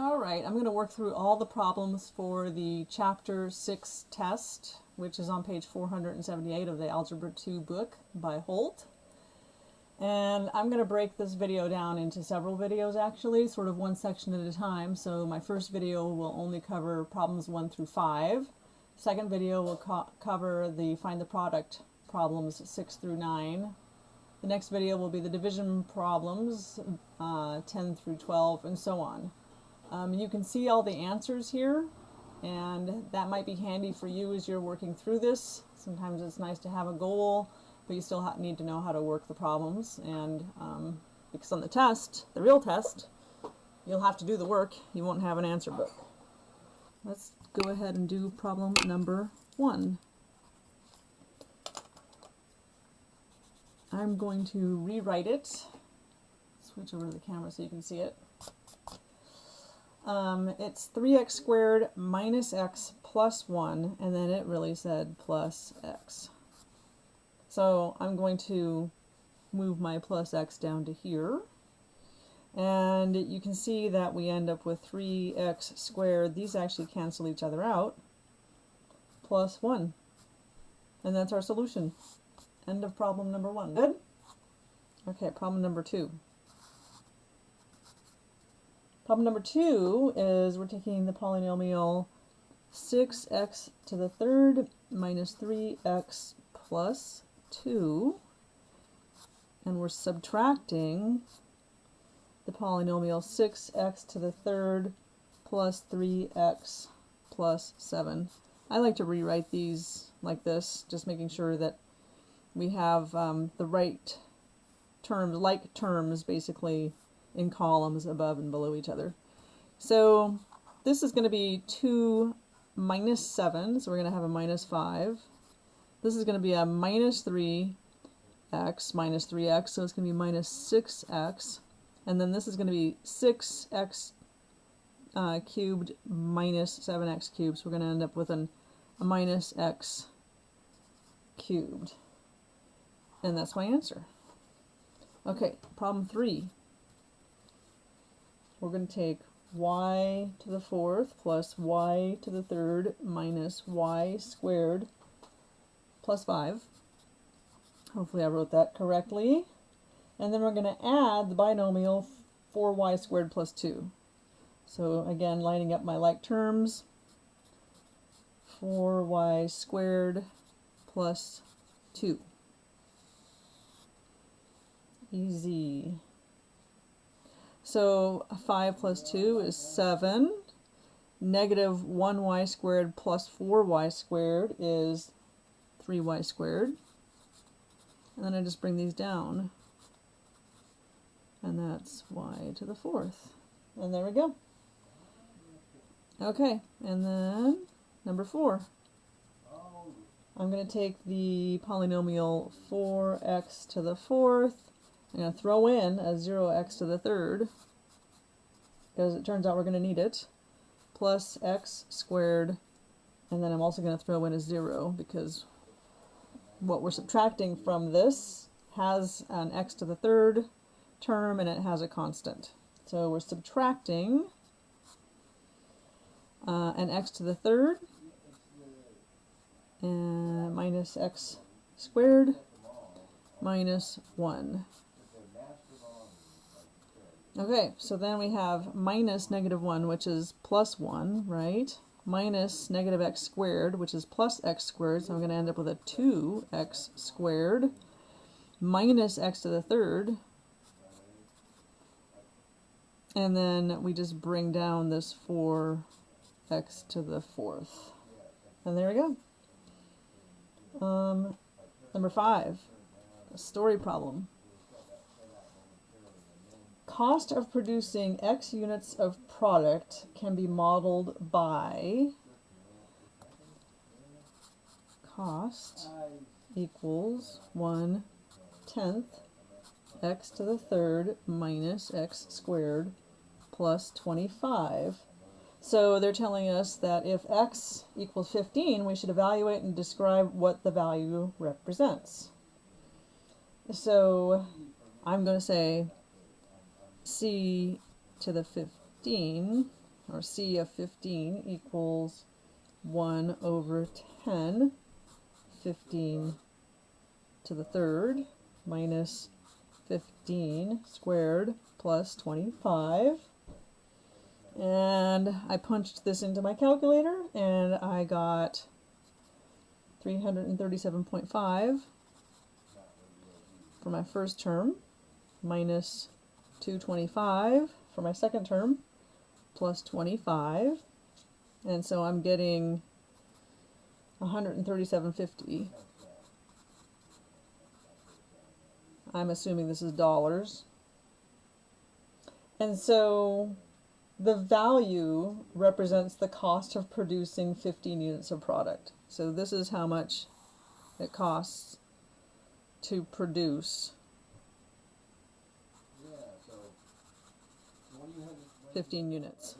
Alright, I'm going to work through all the problems for the Chapter 6 test, which is on page 478 of the Algebra 2 book by Holt. And I'm going to break this video down into several videos actually, sort of one section at a time. So my first video will only cover problems 1 through 5. Second video will cover the find the product problems 6 through 9. The next video will be the division problems 10 through 12 and so on. You can see all the answers here, and that might be handy for you as you're working through this. Sometimes it's nice to have a goal, but you still need to know how to work the problems. And because on the test, the real test, you'll have to do the work. You won't have an answer book. Let's go ahead and do problem number 1. I'm going to rewrite it. Switch over to the camera so you can see it. It's 3x squared minus x plus 1, and then it really said plus x. So I'm going to move my plus x down to here. And you can see that we end up with 3x squared. These actually cancel each other out. Plus 1. And that's our solution. End of problem number 1. Good? Okay, problem number 2. Problem number 2 is we're taking the polynomial 6x to the third minus 3x plus 2, and we're subtracting the polynomial 6x to the third plus 3x plus 7. I like to rewrite these like this, just making sure that we have the right terms, like terms basically, in columns above and below each other. So this is going to be 2 minus 7, so we're going to have a minus 5. This is going to be a minus 3x minus 3x, so it's going to be minus 6x. And then this is going to be 6x cubed minus 7x cubed, so we're going to end up with a minus x cubed. And that's my answer. Okay, problem 3. We're going to take y to the fourth plus y to the third minus y squared plus 5. Hopefully I wrote that correctly. And then we're going to add the binomial 4y squared plus 2. So again, lining up my like terms. 4y squared plus 2. Easy. So 5 plus 2 is 7. Negative 1y squared plus 4y squared is 3y squared. And then I just bring these down. And that's y to the fourth. And there we go. Okay, and then number 4. I'm going to take the polynomial 4x to the fourth. I'm going to throw in a 0x to the third, because it turns out we're going to need it, plus x squared, and then I'm also going to throw in a 0, because what we're subtracting from this has an x to the third term, and it has a constant. So we're subtracting an x to the third, and minus x squared minus 1. Okay, so then we have minus negative 1, which is plus 1, right? Minus negative x squared, which is plus x squared, so I'm going to end up with a 2x squared, minus x to the third, and then we just bring down this 4x to the fourth. And there we go. Number 5, a story problem. Cost of producing X units of product can be modeled by cost equals 1/10 x to the third minus x squared plus 25. So they're telling us that if x equals 15, we should evaluate and describe what the value represents. So I'm going to say c to the 15 or C of 15 equals 1 over 10, 15 to the third minus 15 squared plus 25. And I punched this into my calculator and I got 337.5 for my first term minus 225 for my second term plus 25. And so I'm getting 137.50. I'm assuming this is dollars. And so the value represents the cost of producing 15 units of product. So this is how much it costs to produce 15 units.